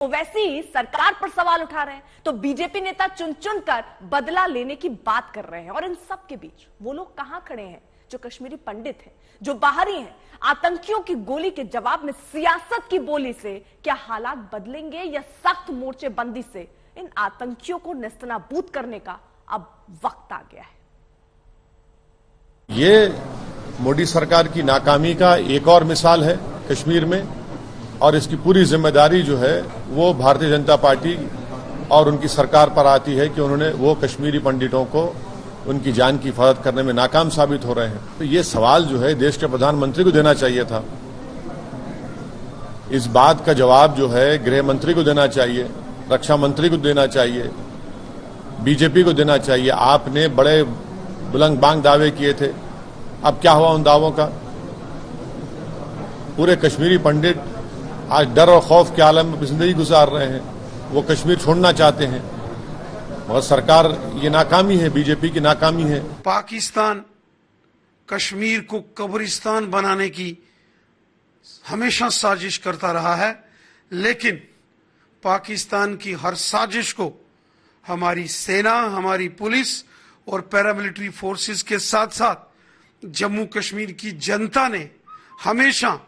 तो वैसे ही सरकार पर सवाल उठा रहे हैं, तो बीजेपी नेता चुन चुन कर बदला लेने की बात कर रहे हैं। और इन सब के बीच वो लोग कहां खड़े हैं जो कश्मीरी पंडित हैं, जो बाहरी हैं? आतंकियों की गोली के जवाब में सियासत की बोली से क्या हालात बदलेंगे, या सख्त मोर्चेबंदी से इन आतंकियों को नेस्तनाबूद करने का अब वक्त आ गया है? ये मोदी सरकार की नाकामी का एक और मिसाल है कश्मीर में, और इसकी पूरी जिम्मेदारी जो है वो भारतीय जनता पार्टी और उनकी सरकार पर आती है कि उन्होंने वो कश्मीरी पंडितों को उनकी जान की हिफाजत करने में नाकाम साबित हो रहे हैं। तो ये सवाल जो है देश के प्रधानमंत्री को देना चाहिए था। इस बात का जवाब जो है गृह मंत्री को देना चाहिए, रक्षा मंत्री को देना चाहिए, बीजेपी को देना चाहिए। आपने बड़े बुलंद बांग दावे किए थे, अब क्या हुआ उन दावों का? पूरे कश्मीरी पंडित आज डर और खौफ के आलम में जिंदगी गुजार रहे हैं। वो कश्मीर छोड़ना चाहते हैं, मगर सरकार, ये नाकामी है, बीजेपी की नाकामी है। पाकिस्तान कश्मीर को कब्रिस्तान बनाने की हमेशा साजिश करता रहा है, लेकिन पाकिस्तान की हर साजिश को हमारी सेना, हमारी पुलिस और पैरामिलिट्री फोर्सेस के साथ साथ जम्मू कश्मीर की जनता ने हमेशा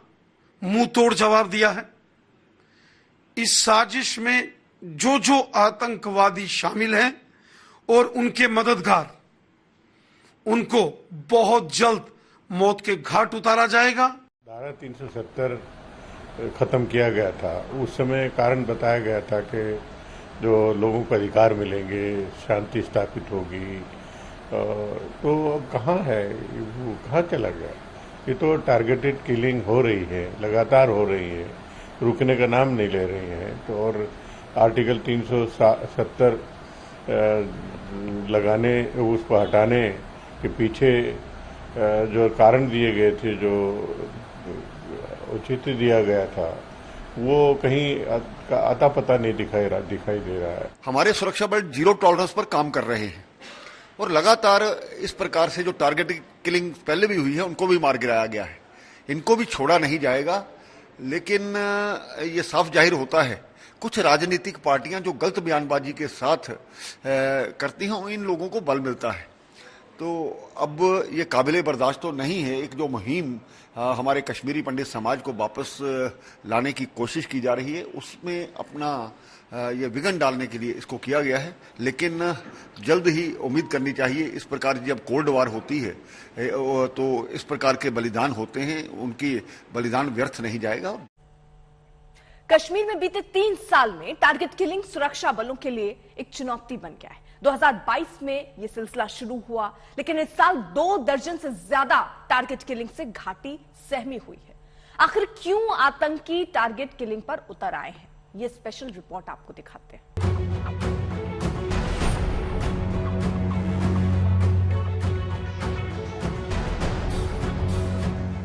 मुंह तोड़ जवाब दिया है। इस साजिश में जो जो आतंकवादी शामिल हैं और उनके मददगार, उनको बहुत जल्द मौत के घाट उतारा जाएगा। धारा 370 खत्म किया गया था, उस समय कारण बताया गया था कि जो लोगों को अधिकार मिलेंगे, शांति स्थापित होगी, तो अब कहाँ है वो, कहाँ चला गया? ये तो टारगेटेड किलिंग हो रही है, लगातार हो रही है, रुकने का नाम नहीं ले रही है। तो और आर्टिकल 370 लगाने, उसको हटाने के पीछे जो कारण दिए गए थे, जो औचित्य दिया गया था, वो कहीं आता पता नहीं दिखाई दे रहा है। हमारे सुरक्षा बल जीरो टॉलरेंस पर काम कर रहे हैं और लगातार इस प्रकार से जो टारगेट किलिंग पहले भी हुई है उनको भी मार गिराया गया है। इनको भी छोड़ा नहीं जाएगा, लेकिन ये साफ जाहिर होता है कुछ राजनीतिक पार्टियां जो गलत बयानबाजी के साथ करती हैं, इन लोगों को बल मिलता है। तो अब ये काबिले बर्दाश्त तो नहीं है। एक जो मुहिम हमारे कश्मीरी पंडित समाज को वापस लाने की कोशिश की जा रही है, उसमें अपना ये विघन डालने के लिए इसको किया गया है। लेकिन जल्द ही उम्मीद करनी चाहिए, इस प्रकार की जब कोल्ड वार होती है तो इस प्रकार के बलिदान होते हैं, उनकी बलिदान व्यर्थ नहीं जाएगा। कश्मीर में बीते 3 साल में टारगेट किलिंग सुरक्षा बलों के लिए एक चुनौती बन गया है। 2022 में यह सिलसिला शुरू हुआ, लेकिन इस साल 2 दर्जन से ज्यादा टारगेट किलिंग से घाटी सहमी हुई है। आखिर क्यों आतंकी टारगेट किलिंग पर उतर आए हैं, ये स्पेशल रिपोर्ट आपको दिखाते हैं।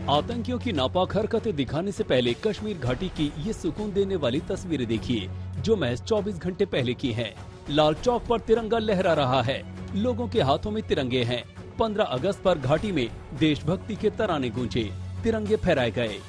आतंकियों की नापाक हरकतें दिखाने से पहले कश्मीर घाटी की ये सुकून देने वाली तस्वीरें देखिए, जो महज 24 घंटे पहले की हैं। लाल चौक पर तिरंगा लहरा रहा है, लोगों के हाथों में तिरंगे हैं। 15 अगस्त पर घाटी में देशभक्ति के तराने गूंजे, तिरंगे फहराए गए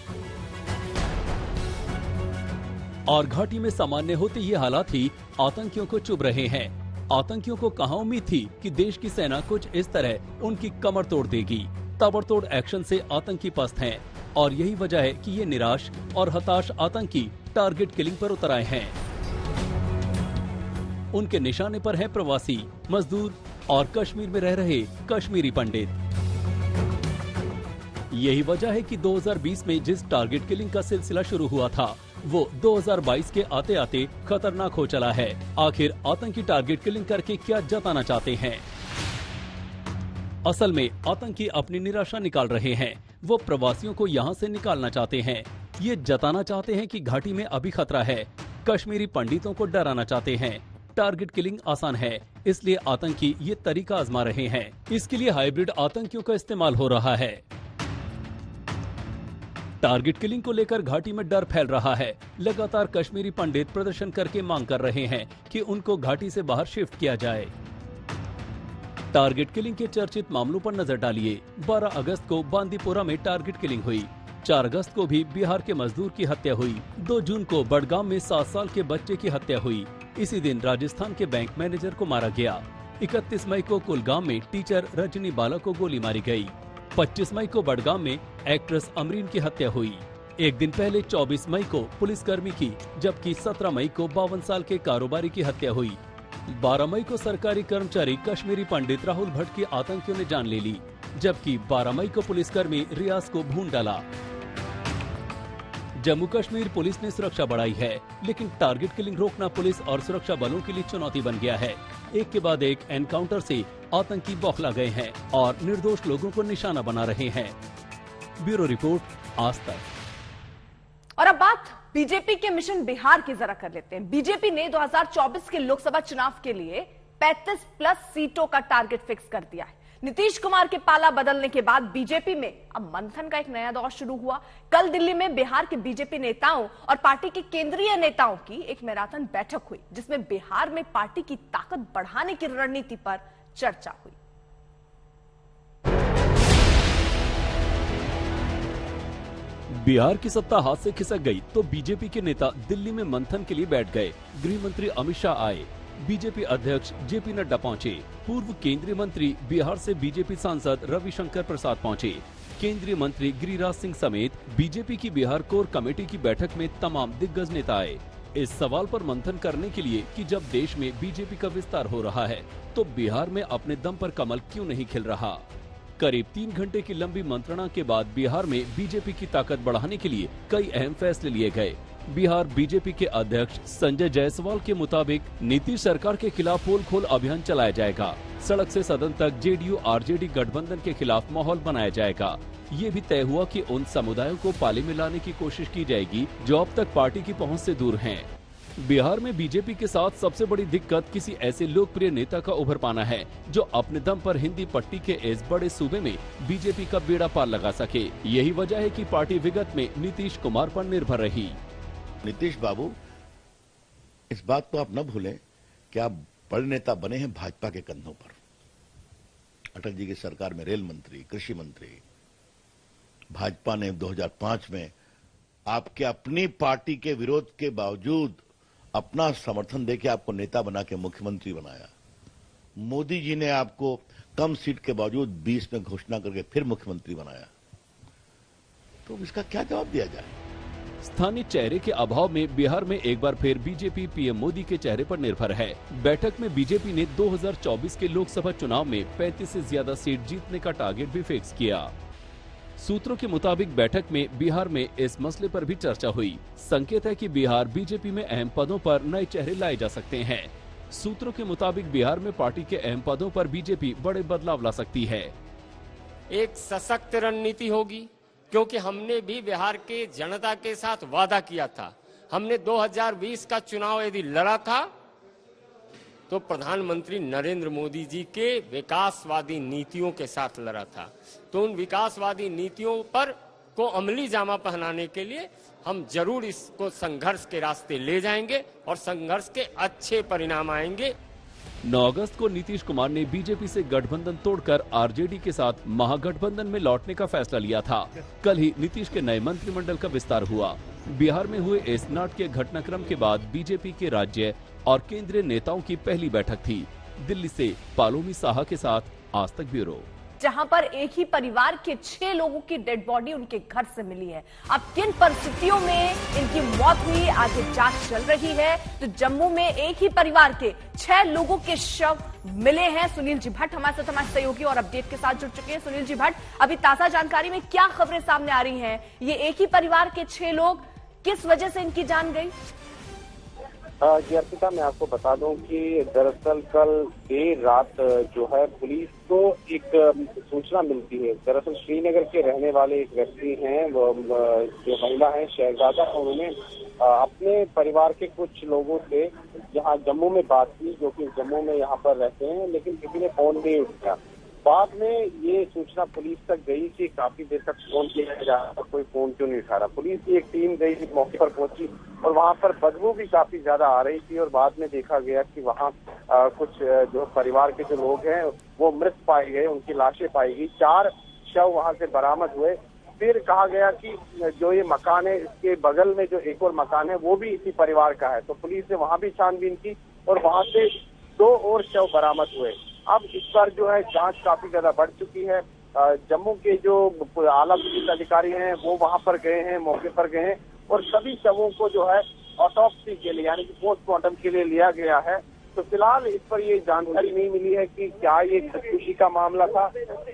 और घाटी में सामान्य होते ये हालात ही आतंकियों को चुभ रहे हैं। आतंकियों को कहां उम्मीद थी कि देश की सेना कुछ इस तरह उनकी कमर तोड़ देगी। ताबड़तोड़ एक्शन से आतंकी पस्त हैं और यही वजह है कि ये निराश और हताश आतंकी टारगेट किलिंग पर उतर आए हैं। उनके निशाने पर हैं प्रवासी मजदूर और कश्मीर में रह रहे कश्मीरी पंडित। यही वजह है कि 2020 में जिस टारगेट किलिंग का सिलसिला शुरू हुआ था, वो 2022 के आते आते खतरनाक हो चला है। आखिर आतंकी टारगेट किलिंग करके क्या जताना चाहते हैं? असल में आतंकी अपनी निराशा निकाल रहे हैं। वो प्रवासियों को यहाँ से निकालना चाहते हैं। ये जताना चाहते हैं कि घाटी में अभी खतरा है। कश्मीरी पंडितों को डराना चाहते हैं। टारगेट किलिंग आसान है, इसलिए आतंकी ये तरीका आजमा रहे हैं। इसके लिए हाइब्रिड आतंकियों का इस्तेमाल हो रहा है। टारगेट किलिंग को लेकर घाटी में डर फैल रहा है। लगातार कश्मीरी पंडित प्रदर्शन करके मांग कर रहे हैं कि उनको घाटी से बाहर शिफ्ट किया जाए। टारगेट किलिंग के चर्चित मामलों पर नजर डालिए। 12 अगस्त को बांदीपोरा में टारगेट किलिंग हुई। 4 अगस्त को भी बिहार के मजदूर की हत्या हुई। 2 जून को बड़गाम में 7 साल के बच्चे की हत्या हुई। इसी दिन राजस्थान के बैंक मैनेजर को मारा गया। 31 मई को कुलगाम में टीचर रजनी बाला को गोली मारी गई। 25 मई को बड़गाम में एक्ट्रेस अमरीन की हत्या हुई। एक दिन पहले 24 मई को पुलिसकर्मी की, जबकि 17 मई को 52 साल के कारोबारी की हत्या हुई। 12 मई को सरकारी कर्मचारी कश्मीरी पंडित राहुल भट्ट की आतंकियों ने जान ले ली, जबकि 12 मई को पुलिसकर्मी रियाज को भून डाला। जम्मू कश्मीर पुलिस ने सुरक्षा बढ़ाई है, लेकिन टारगेट किलिंग रोकना पुलिस और सुरक्षा बलों के लिए चुनौती बन गया है। एक के बाद एक एनकाउंटर से आतंकी बौखला गए हैं और निर्दोष लोगों को निशाना बना रहे हैं। ब्यूरो रिपोर्ट, आज तक। और अब बात बीजेपी के मिशन बिहार की जरा कर लेते हैं। बीजेपी ने 2024 के लोकसभा चुनाव के लिए 35+ सीटों का टारगेट फिक्स कर दिया है। नीतीश कुमार के पाला बदलने के बाद बीजेपी में अब मंथन का एक नया दौर शुरू हुआ। कल दिल्ली में बिहार के बीजेपी नेताओं और पार्टी के केंद्रीय नेताओं की एक मैराथन बैठक हुई, जिसमें बिहार में पार्टी की ताकत बढ़ाने की रणनीति पर चर्चा हुई। बिहार की सत्ता हाथ से खिसक गई तो बीजेपी के नेता दिल्ली में मंथन के लिए बैठ गए। गृह मंत्री अमित शाह आए, बीजेपी अध्यक्ष जेपी नड्डा पहुंचे, पूर्व केंद्रीय मंत्री बिहार से बीजेपी सांसद रविशंकर प्रसाद पहुंचे। केंद्रीय मंत्री गिरिराज सिंह समेत बीजेपी की बिहार कोर कमेटी की बैठक में तमाम दिग्गज नेता आए। इस सवाल पर मंथन करने के लिए कि जब देश में बीजेपी का विस्तार हो रहा है तो बिहार में अपने दम पर कमल क्यों नहीं खिल रहा। करीब 3 घंटे की लंबी मंत्रणा के बाद बिहार में बीजेपी की ताकत बढ़ाने के लिए कई अहम फैसले लिए गए। बिहार बीजेपी के अध्यक्ष संजय जायसवाल के मुताबिक नीतीश सरकार के खिलाफ पोल खोल अभियान चलाया जाएगा। सड़क से सदन तक जेडीयू आरजेडी गठबंधन के खिलाफ माहौल बनाया जाएगा। ये भी तय हुआ कि उन समुदायों को पाले में लाने की कोशिश की जाएगी जो अब तक पार्टी की पहुंच से दूर हैं। बिहार में बीजेपी के साथ सबसे बड़ी दिक्कत किसी ऐसे लोकप्रिय नेता का उभर पाना है जो अपने दम पर हिंदी पट्टी के इस बड़े सूबे में बीजेपी का बेड़ा पार लगा सके। यही वजह है कि पार्टी विगत में नीतीश कुमार पर निर्भर रही। नीतीश बाबू, इस बात को आप न भूलें कि आप बड़े नेता बने हैं भाजपा के कंधों पर। अटल जी की सरकार में रेल मंत्री, कृषि मंत्री, भाजपा ने 2005 में आपके अपनी पार्टी के विरोध के बावजूद अपना समर्थन देके आपको नेता बना के मुख्यमंत्री बनाया। मोदी जी ने आपको कम सीट के बावजूद 20 में घोषणा करके फिर मुख्यमंत्री बनाया। तो इसका क्या जवाब दिया जाए? स्थानीय चेहरे के अभाव में बिहार में एक बार फिर बीजेपी पीएम मोदी के चेहरे पर निर्भर है। बैठक में बीजेपी ने 2024 के लोकसभा चुनाव में 35 से ज्यादा सीट जीतने का टारगेट भी फिक्स किया। सूत्रों के मुताबिक बैठक में बिहार में इस मसले पर भी चर्चा हुई। संकेत है कि बिहार बीजेपी में अहम पदों पर नए चेहरे लाए जा सकते हैं। सूत्रों के मुताबिक बिहार में पार्टी के अहम पदों पर बीजेपी बड़े बदलाव ला सकती है। एक सशक्त रणनीति होगी, क्योंकि हमने भी बिहार के जनता के साथ वादा किया था। हमने 2020 का चुनाव यदि लड़ा था तो प्रधानमंत्री नरेंद्र मोदी जी के विकासवादी नीतियों के साथ लड़ा था। तो उन विकासवादी नीतियों पर को अमली जामा पहनाने के लिए हम जरूर इसको संघर्ष के रास्ते ले जाएंगे और संघर्ष के अच्छे परिणाम आएंगे। 9 अगस्त को नीतीश कुमार ने बीजेपी से गठबंधन तोड़कर आरजेडी के साथ महागठबंधन में लौटने का फैसला लिया था। कल ही नीतीश के नए मंत्रिमंडल का विस्तार हुआ। बिहार में हुए इस नाटकीय घटनाक्रम के बाद बीजेपी के राज्य और केंद्रीय नेताओं की पहली बैठक थी। दिल्ली से पालोमी साहा के साथ आज तक ब्यूरो। जहां पर एक ही परिवार के 6 लोगों की डेड बॉडी उनके घर से मिली है। अब किन परिस्थितियों में इनकी मौत हुई, आगे जांच चल रही है। तो जम्मू में एक ही परिवार के 6 लोगों के शव मिले हैं। सुनील जी भट्ट हमारे साथ, हमारे सहयोगी और अपडेट के साथ जुड़ चुके हैं। सुनील जी भट्ट, अभी ताजा जानकारी में क्या खबरें सामने आ रही हैं? ये एक ही परिवार के 6 लोग, किस वजह से इनकी जान गई? जी अर्पिता, मैं आपको बता दूं कि दरअसल कल देर रात जो है पुलिस को एक सूचना मिलती है। दरअसल श्रीनगर के रहने वाले एक व्यक्ति हैं, वो जो महिला है शहजादा, उन्होंने अपने परिवार के कुछ लोगों से यहाँ जम्मू में बात की, जो कि जम्मू में यहाँ पर रहते हैं, लेकिन किसी ने फोन नहीं उठाया। बाद में ये सूचना पुलिस तक गई कि काफी देर तक फोन किया जा रहा था, कोई फोन क्यों नहीं उठा रहा। पुलिस की एक टीम गई, मौके पर पहुंची और वहां पर बदबू भी काफी ज्यादा आ रही थी। और बाद में देखा गया कि वहां कुछ जो परिवार के जो लोग हैं वो मृत पाए गए, उनकी लाशें पाई गई। 4 शव वहां से बरामद हुए। फिर कहा गया कि जो ये मकान है इसके बगल में जो एक और मकान है वो भी इसी परिवार का है। तो पुलिस ने वहां भी छानबीन की और वहां से 2 और शव बरामद हुए। अब इस पर जो है जांच काफी ज्यादा बढ़ चुकी है। जम्मू के जो आला पुलिस अधिकारी हैं वो वहां पर गए हैं, मौके पर गए हैं और सभी शवों को जो है ऑटोप्सी के लिए यानी कि पोस्टमार्टम के लिए लिया गया है। तो फिलहाल इस पर ये जानकारी नहीं मिली है कि क्या ये खुदकुशी का मामला था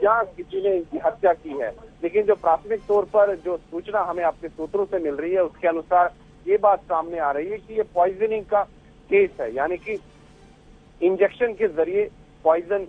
या किसी ने इनकी हत्या की है, लेकिन जो प्राथमिक तौर पर जो सूचना हमें अपने सूत्रों से मिल रही है उसके अनुसार ये बात सामने आ रही है कि ये पॉइजनिंग का केस है, यानी कि इंजेक्शन के जरिए पॉइजन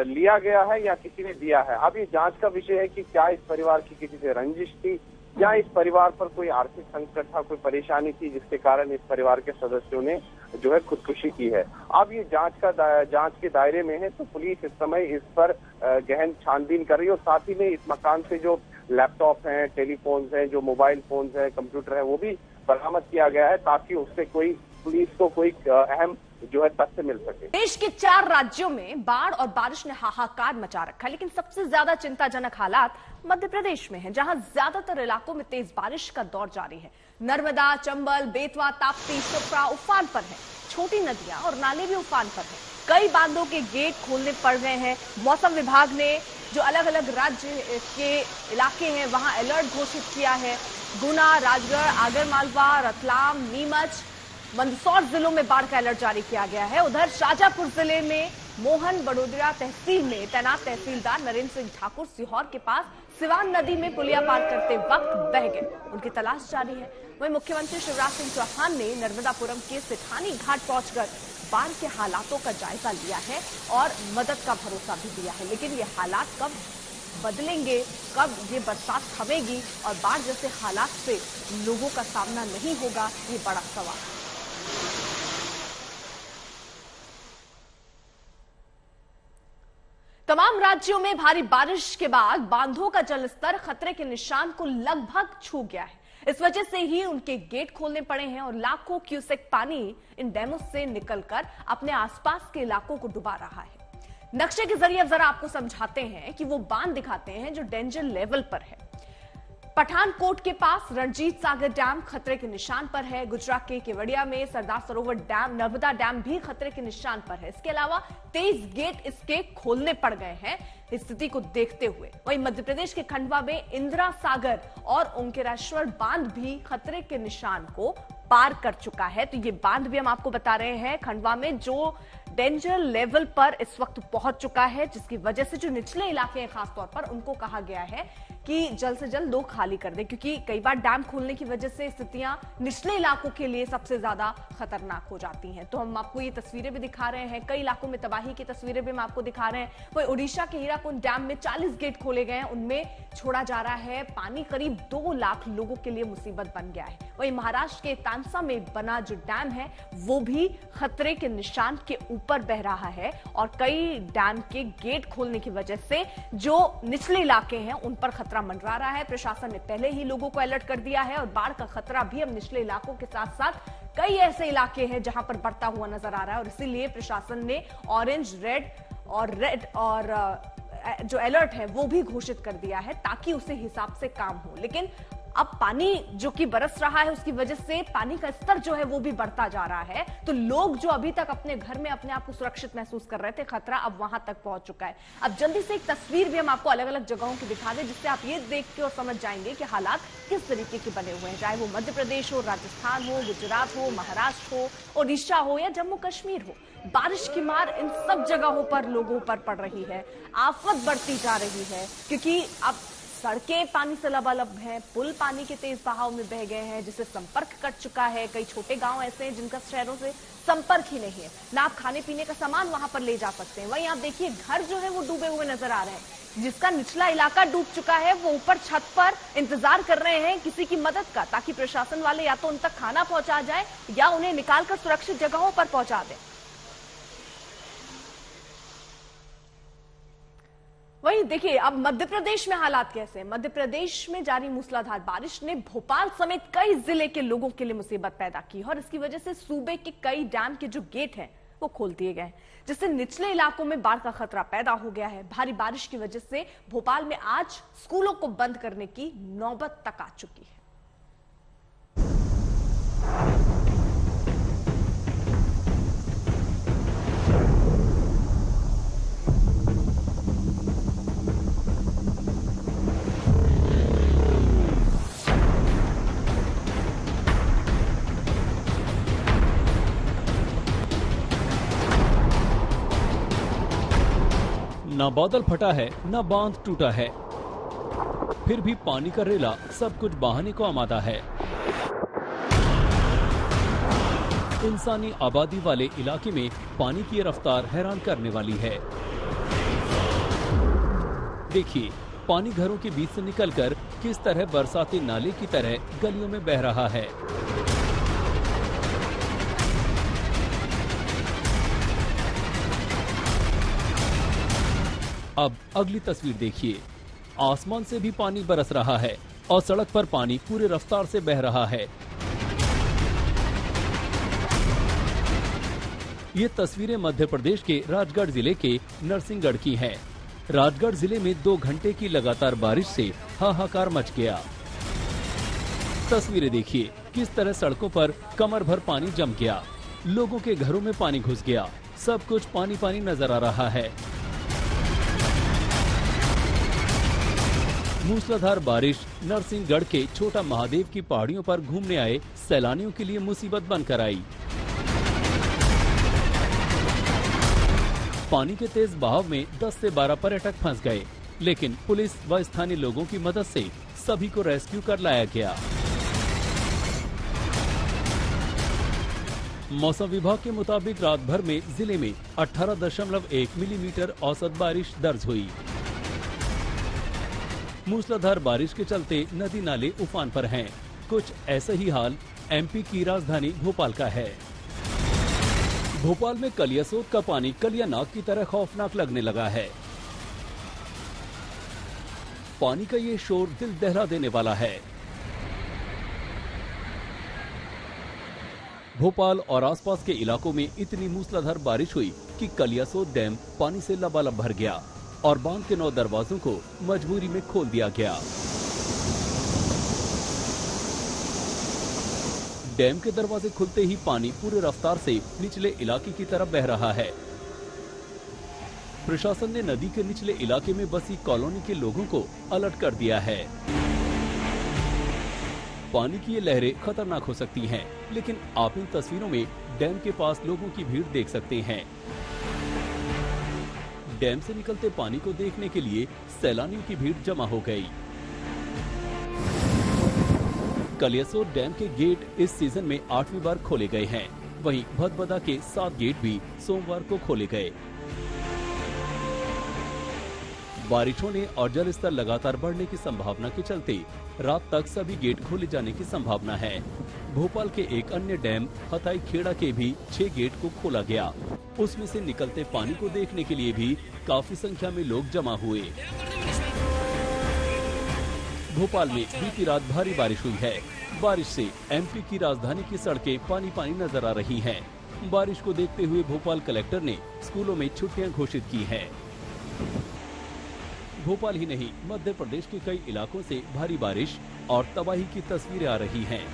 लिया गया है या किसी ने दिया है। अब ये जांच का विषय है कि क्या इस परिवार की किसी से रंजिश थी या इस परिवार पर कोई आर्थिक संकट था, कोई परेशानी थी जिसके कारण इस परिवार के सदस्यों ने जो है खुदकुशी की है। अब ये जांच के दायरे में है, तो पुलिस इस समय इस पर गहन छानबीन कर रही है और साथ ही में इस मकान से जो लैपटॉप हैं, टेलीफोन्स हैं, जो मोबाइल फोन्स हैं, कंप्यूटर है, वो भी बरामद किया गया है ताकि उससे कोई पुलिस को कोई अहम जो है तथ्य मिल सके। देश के 4 राज्यों में बाढ़ और बारिश ने हाहाकार मचा रखा है, लेकिन सबसे ज्यादा चिंताजनक हालात मध्य प्रदेश में है, जहां ज्यादातर इलाकों में तेज बारिश का दौर जारी है। नर्मदा, चंबल, बेतवा, ताप्ती, क्षिप्रा उफान पर है। छोटी नदियां और नाले भी उफान पर है। कई बांधों के गेट खोलने पड़ गए हैं। मौसम विभाग ने जो अलग अलग राज्य के इलाके हैं वहां अलर्ट घोषित किया है। गुना, राजगढ़, आगरमालवा, रतलाम, नीमच, मंदसौर जिलों में बाढ़ का अलर्ट जारी किया गया है। उधर शाजापुर जिले में मोहन बड़ोदरा तहसील में तैनात तहसीलदार नरेंद्र सिंह ठाकुर सीहोर के पास सिवान नदी में पुलिया पार करते वक्त बह गए, उनकी तलाश जारी है। वहीं मुख्यमंत्री शिवराज सिंह चौहान ने नर्मदापुरम के सिठानी घाट पहुंचकर बाढ़ के हालातों का जायजा लिया है और मदद का भरोसा भी दिया है, लेकिन ये हालात कब बदलेंगे, कब ये बरसात थमेगी और बाढ़ जैसे हालात से लोगों का सामना नहीं होगा, ये बड़ा सवाल है। तमाम राज्यों में भारी बारिश के बाद बांधों का जलस्तर खतरे के निशान को लगभग छू गया है। इस वजह से ही उनके गेट खोलने पड़े हैं और लाखों क्यूसेक पानी इन डैमों से निकलकर अपने आसपास के इलाकों को डुबा रहा है। नक्शे के जरिए जरा आपको समझाते हैं कि वो बांध दिखाते हैं जो डेंजर लेवल पर है। पठानकोट के पास रणजीत सागर डैम खतरे के निशान पर है। गुजरात के केवड़िया में सरदार सरोवर डैम, नर्मदा डैम भी खतरे के निशान पर है। इसके अलावा 23 गेट इसके खोलने पड़ गए हैं स्थिति को देखते हुए। वहीं मध्य प्रदेश के खंडवा में इंदिरा सागर और ओंकारेश्वर बांध भी खतरे के निशान को पार कर चुका है। तो ये बांध भी हम आपको बता रहे हैं खंडवा में जो डेंजर लेवल पर इस वक्त पहुंच चुका है, जिसकी वजह से जो निचले इलाके हैं खासतौर पर उनको कहा गया है कि जल्द से जल्द लोग खाली कर दें, क्योंकि कई बार डैम खोलने की वजह से स्थितियां निचले इलाकों के लिए सबसे ज्यादा खतरनाक हो जाती हैं। तो हम आपको ये तस्वीरें भी दिखा रहे हैं, कई इलाकों में तबाही की तस्वीरें भी हम आपको दिखा रहे हैं। वही ओडिशा के हीराकुंड डैम में 40 गेट खोले गए हैं, उनमें छोड़ा जा रहा है पानी। करीब 2 लाख लोगों के लिए मुसीबत बन गया है। वही महाराष्ट्र के तानसा में बना जो डैम है वो भी खतरे के निशान के ऊपर बह रहा है और कई डैम के गेट खोलने की वजह से जो निचले इलाके हैं उन पर खतरा मंडरा रहा है। प्रशासन ने पहले ही लोगों को अलर्ट कर दिया है और बाढ़ का खतरा भी अब निचले इलाकों के साथ साथ कई ऐसे इलाके हैं जहां पर बढ़ता हुआ नजर आ रहा है और इसीलिए प्रशासन ने ऑरेंज, रेड और जो अलर्ट है वो भी घोषित कर दिया है ताकि उसी हिसाब से काम हो। लेकिन अब पानी जो कि बरस रहा है उसकी वजह से पानी का स्तर जो है वो भी बढ़ता जा रहा है। तो लोग जो अभी तक अपने घर में अपने आप को सुरक्षित महसूस कर रहे थे, खतरा अब वहां तक पहुंच चुका है। अब जल्दी से एक तस्वीर भी हम आपको अलग अलग जगहों की दिखा दें जिससे आप ये देख के और समझ जाएंगे कि हालात किस तरीके के बने हुए हैं, चाहे वो मध्य प्रदेश हो, राजस्थान हो, गुजरात हो, महाराष्ट्र हो, ओडिशा हो या जम्मू कश्मीर हो। बारिश की मार इन सब जगहों पर लोगों पर पड़ रही है, आफत बढ़ती जा रही है क्योंकि अब सड़कें पानी से लबालब हैं, पुल पानी के तेज बहाव में बह गए हैं जिससे संपर्क कट चुका है। कई छोटे गांव ऐसे हैं जिनका शहरों से संपर्क ही नहीं है, ना आप खाने पीने का सामान वहां पर ले जा सकते हैं। वहीं आप देखिए घर जो है वो डूबे हुए नजर आ रहे हैं। जिसका निचला इलाका डूब चुका है वो ऊपर छत पर इंतजार कर रहे हैं किसी की मदद का, ताकि प्रशासन वाले या तो उन तक खाना पहुंचा जाए या उन्हें निकालकर सुरक्षित जगहों पर पहुंचा दें। वहीं देखिए अब मध्य प्रदेश में हालात कैसे हैं। मध्य प्रदेश में जारी मूसलाधार बारिश ने भोपाल समेत कई जिले के लोगों के लिए मुसीबत पैदा की और इसकी वजह से सूबे के कई डैम के जो गेट हैं वो खोल दिए गए हैं, जिससे निचले इलाकों में बाढ़ का खतरा पैदा हो गया है। भारी बारिश की वजह से भोपाल में आज स्कूलों को बंद करने की नौबत तक आ चुकी है। ना बादल फटा है, ना बांध टूटा है, फिर भी पानी का रेला सब कुछ बहाने को आमादा है। इंसानी आबादी वाले इलाके में पानी की रफ्तार हैरान करने वाली है। देखिए, पानी घरों के बीच से निकलकर किस तरह बरसाती नाले की तरह गलियों में बह रहा है। अब अगली तस्वीर देखिए। आसमान से भी पानी बरस रहा है और सड़क पर पानी पूरे रफ्तार से बह रहा है। ये तस्वीरें मध्य प्रदेश के राजगढ़ जिले के नरसिंहगढ़ की हैं। राजगढ़ जिले में 2 घंटे की लगातार बारिश से हाहाकार मच गया। तस्वीरें देखिए, किस तरह सड़कों पर कमर भर पानी जम गया, लोगों के घरों में पानी घुस गया, सब कुछ पानी पानी नजर आ रहा है। मूसलाधार बारिश नरसिंहगढ़ के छोटा महादेव की पहाड़ियों पर घूमने आए सैलानियों के लिए मुसीबत बनकर आई। पानी के तेज बहाव में 10 से 12 पर्यटक फंस गए, लेकिन पुलिस व स्थानीय लोगों की मदद से सभी को रेस्क्यू कर लाया गया। मौसम विभाग के मुताबिक रात भर में जिले में 18.1 मिलीमीटर औसत बारिश दर्ज हुई। मूसलाधार बारिश के चलते नदी नाले उफान पर हैं। कुछ ऐसा ही हाल एमपी की राजधानी भोपाल का है। भोपाल में कलियासोत का पानी कलियानाग की तरह खौफनाक लगने लगा है। पानी का ये शोर दिल दहला देने वाला है। भोपाल और आसपास के इलाकों में इतनी मूसलाधार बारिश हुई कि कलियासोत डैम पानी से लबालब भर गया और बांध के 9 दरवाजों को मजबूरी में खोल दिया गया। डैम के दरवाजे खुलते ही पानी पूरे रफ्तार से निचले इलाके की तरफ बह रहा है। प्रशासन ने नदी के निचले इलाके में बसी कॉलोनी के लोगों को अलर्ट कर दिया है। पानी की ये लहरें खतरनाक हो सकती हैं, लेकिन आप इन तस्वीरों में डैम के पास लोगों की भीड़ देख सकते हैं। डैम से निकलते पानी को देखने के लिए सैलानियों की भीड़ जमा हो गई। कलियासोत डैम के गेट इस सीजन में 8वीं बार खोले गए हैं। वहीं भदभदा के 7 गेट भी सोमवार को खोले गए। बारिश होने और जल स्तर लगातार बढ़ने की संभावना के चलते रात तक सभी गेट खोले जाने की संभावना है। भोपाल के एक अन्य डैम हथाई खेड़ा के भी 6 गेट को खोला गया। उसमें से निकलते पानी को देखने के लिए भी काफी संख्या में लोग जमा हुए। भोपाल में बीती रात भारी बारिश हुई है। बारिश से एमपी की राजधानी की सड़कें पानी पानी नजर आ रही हैं। बारिश को देखते हुए भोपाल कलेक्टर ने स्कूलों में छुट्टियां घोषित की हैं। भोपाल ही नहीं, मध्य प्रदेश के कई इलाकों से भारी बारिश और तबाही की तस्वीरें आ रही हैं।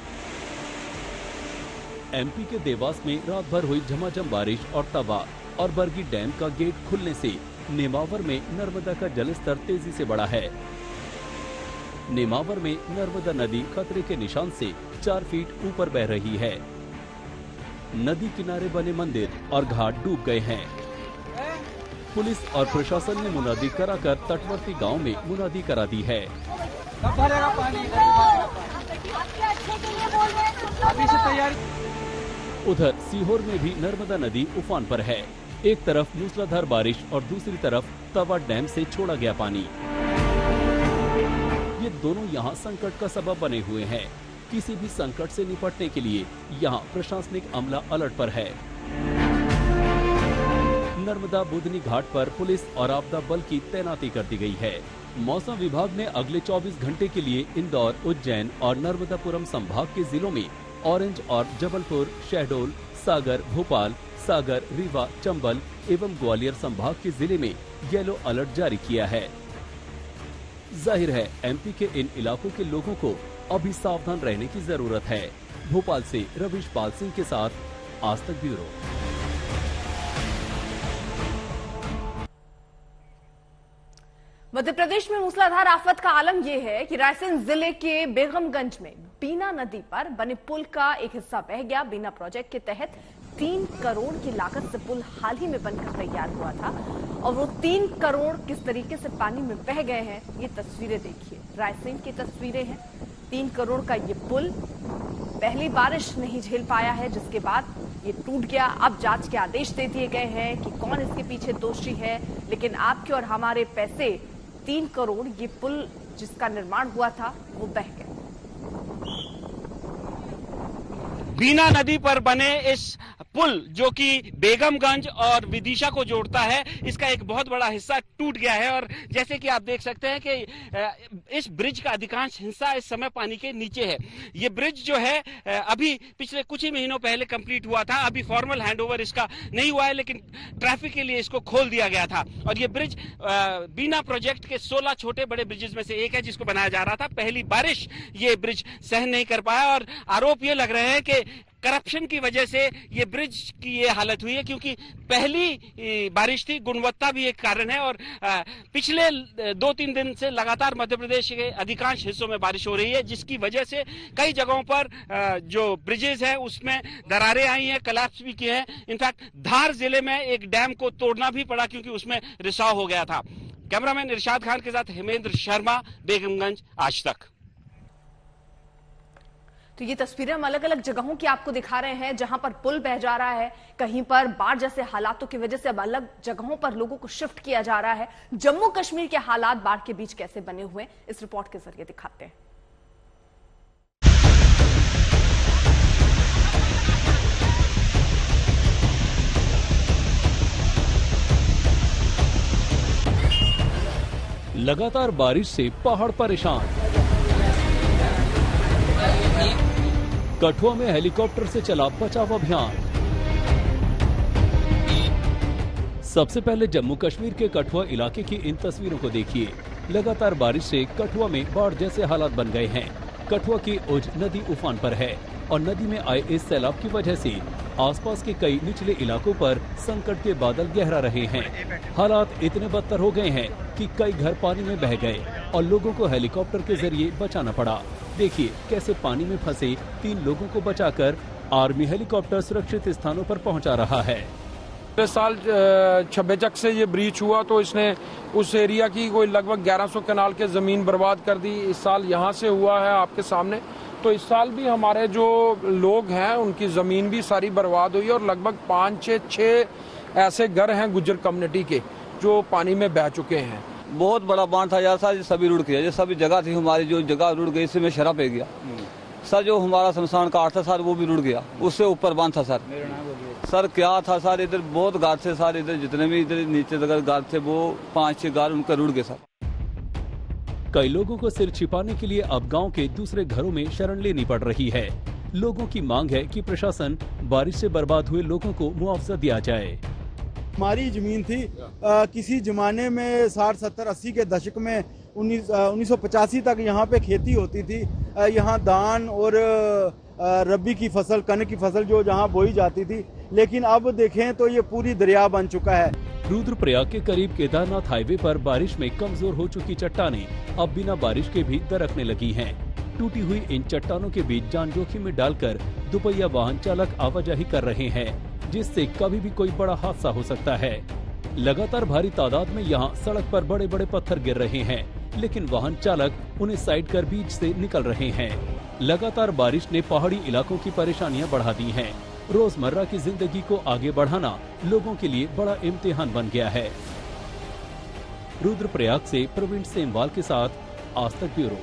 एमपी के देवास में रात भर हुई झमाझम बारिश और तबाह और बरगी डैम का गेट खुलने से नेमावर में नर्मदा का जलस्तर तेजी से बढ़ा है। नेमावर में नर्मदा नदी खतरे के निशान से 4 फीट ऊपर बह रही है। नदी किनारे बने मंदिर और घाट डूब गए हैं। पुलिस और प्रशासन ने मुनादी कराकर तटवर्ती गांव में मुनादी करा दी है। उधर सीहोर में भी नर्मदा नदी उफान पर है। एक तरफ मूसलाधार बारिश और दूसरी तरफ तवा डैम से छोड़ा गया पानी। ये दोनों यहाँ संकट का सबब बने हुए हैं। किसी भी संकट से निपटने के लिए यहाँ प्रशासनिक अमला अलर्ट पर है। नर्मदा बुधनी घाट पर पुलिस और आपदा बल की तैनाती कर दी गई है। मौसम विभाग ने अगले 24 घंटे के लिए इंदौर, उज्जैन और नर्मदापुरम संभाग के जिलों में ऑरेंज और जबलपुर, शहडोल, सागर, भोपाल, सागर, रीवा, चंबल एवं ग्वालियर संभाग के जिले में येलो अलर्ट जारी किया है। जाहिर है एमपी के इन इलाकों के लोगों को अभी सावधान रहने की जरूरत है। भोपाल से रवीश पाल सिंह के साथ आज तक ब्यूरो। मध्य प्रदेश में मूसलाधार आफत का आलम यह है कि रायसेन जिले के बेगमगंज में बीना नदी पर बने पुल का एक हिस्सा बह गया। बीना प्रोजेक्ट के तहत 3 करोड़ की लागत से पुल हाल ही में बनकर तैयार हुआ था और वो 3 करोड़ किस तरीके से पानी में बह गए हैं, ये तस्वीरें देखिए। रायसेन की तस्वीरें हैं। 3 करोड़ का ये पुल पहली बारिश नहीं झेल पाया है, जिसके बाद ये टूट गया। अब जांच के आदेश दे दिए गए हैं कि कौन इसके पीछे दोषी है, लेकिन आपके और हमारे पैसे 3 करोड़ ये पुल जिसका निर्माण हुआ था वो बह गया। बीना नदी पर बने इस पुल जो कि बेगमगंज और विदिशा को जोड़ता है, इसका एक बहुत बड़ा हिस्सा टूट गया है और जैसे कि आप देख सकते हैं कि इस ब्रिज का अधिकांश हिस्सा इस समय पानी के नीचे है। ये ब्रिज जो है अभी पिछले कुछ ही महीनों पहले कंप्लीट हुआ था। अभी फॉर्मल हैंडओवर इसका नहीं हुआ है, लेकिन ट्रैफिक के लिए इसको खोल दिया गया था और ये ब्रिज बीना प्रोजेक्ट के 16 छोटे बड़े ब्रिजेस में से एक है जिसको बनाया जा रहा था। पहली बारिश ये ब्रिज सहन नहीं कर पाया और आरोप ये लग रहे हैं कि करप्शन की वजह से ये ब्रिज की ये हालत हुई है, क्योंकि पहली बारिश थी, गुणवत्ता भी एक कारण है और पिछले 2-3 दिन से लगातार मध्य प्रदेश के अधिकांश हिस्सों में बारिश हो रही है, जिसकी वजह से कई जगहों पर जो ब्रिजेस है उसमें दरारें आई हैं, कोलैप्स भी किए हैं। इनफैक्ट धार जिले में एक डैम को तोड़ना भी पड़ा क्योंकि उसमें रिसाव हो गया था। कैमरामैन इरशाद खान के साथ हेमेंद्र शर्मा, बेगमगंज, आज तक। तो ये तस्वीरें हम अलग अलग जगहों की आपको दिखा रहे हैं जहां पर पुल बह जा रहा है, कहीं पर बाढ़ जैसे हालातों की वजह से अब अलग जगहों पर लोगों को शिफ्ट किया जा रहा है। जम्मू कश्मीर के हालात बाढ़ के बीच कैसे बने हुए, इस रिपोर्ट के जरिए दिखाते हैं। लगातार बारिश से पहाड़ परेशान। कठुआ में हेलीकॉप्टर से चला बचाव अभियान। सबसे पहले जम्मू कश्मीर के कठुआ इलाके की इन तस्वीरों को देखिए। लगातार बारिश से कठुआ में बाढ़ जैसे हालात बन गए हैं। कठुआ की उज नदी उफान पर है और नदी में आए इस सैलाब की वजह से आसपास के कई निचले इलाकों पर संकट के बादल गहरा रहे हैं। हालात इतने बदतर हो गए हैं कि कई घर पानी में बह गए और लोगों को हेलीकॉप्टर के जरिए बचाना पड़ा। देखिए कैसे पानी में फंसे 3 लोगों को बचाकर आर्मी हेलीकॉप्टर सुरक्षित स्थानों पर पहुंचा रहा है। पिछले साल छब्बेचक से ये ब्रीच हुआ तो इसने उस एरिया की कोई लगभग 1100 कनाल के जमीन बर्बाद कर दी। इस साल यहाँ से हुआ है आपके सामने, तो इस साल भी हमारे जो लोग हैं उनकी जमीन भी सारी बर्बाद हुई और लगभग 5-6 ऐसे घर हैं गुज्जर कम्युनिटी के जो पानी में बह चुके हैं। बहुत बड़ा बांध था यार सर, सभी रुड़ गया। ये सभी जगह थी हमारी, जो जगह रुड़ गई इससे में शरा पे गया सर। जो हमारा शमशान घाट था सर वो भी रुड़ गया, उससे ऊपर बांध था सर। सर क्या था सर, इधर बहुत घाट से सर, इधर जितने भी इधर नीचे घाट थे वो 5-6 घाट उनका रुड़ गए सर। कई लोगों को सिर छिपाने के लिए अब गांव के दूसरे घरों में शरण लेनी पड़ रही है। लोगों की मांग है कि प्रशासन बारिश से बर्बाद हुए लोगों को मुआवजा दिया जाए। हमारी जमीन थी किसी जमाने में 60, 70, 80 के दशक में 1985 तक यहाँ पे खेती होती थी। यहाँ धान और रबी की फसल, कनक की फसल जो जहाँ बोई जाती थी, लेकिन अब देखें तो ये पूरी दरिया बन चुका है। रुद्रप्रयाग के करीब केदारनाथ हाईवे पर बारिश में कमजोर हो चुकी चट्टानें अब बिना बारिश के भी दरकने लगी हैं। टूटी हुई इन चट्टानों के बीच जान जोखिम में डालकर दुपहिया वाहन चालक आवाजाही कर रहे हैं, जिससे कभी भी कोई बड़ा हादसा हो सकता है। लगातार भारी तादाद में यहाँ सड़क पर बड़े बड़े पत्थर गिर रहे हैं, लेकिन वाहन चालक उन्हें साइड कर बीच से निकल रहे हैं। लगातार बारिश ने पहाड़ी इलाकों की परेशानियां बढ़ा दी हैं। रोजमर्रा की जिंदगी को आगे बढ़ाना लोगों के लिए बड़ा इम्तिहान बन गया है। रुद्रप्रयाग से प्रवीण सेमवाल के साथ आज तक ब्यूरो।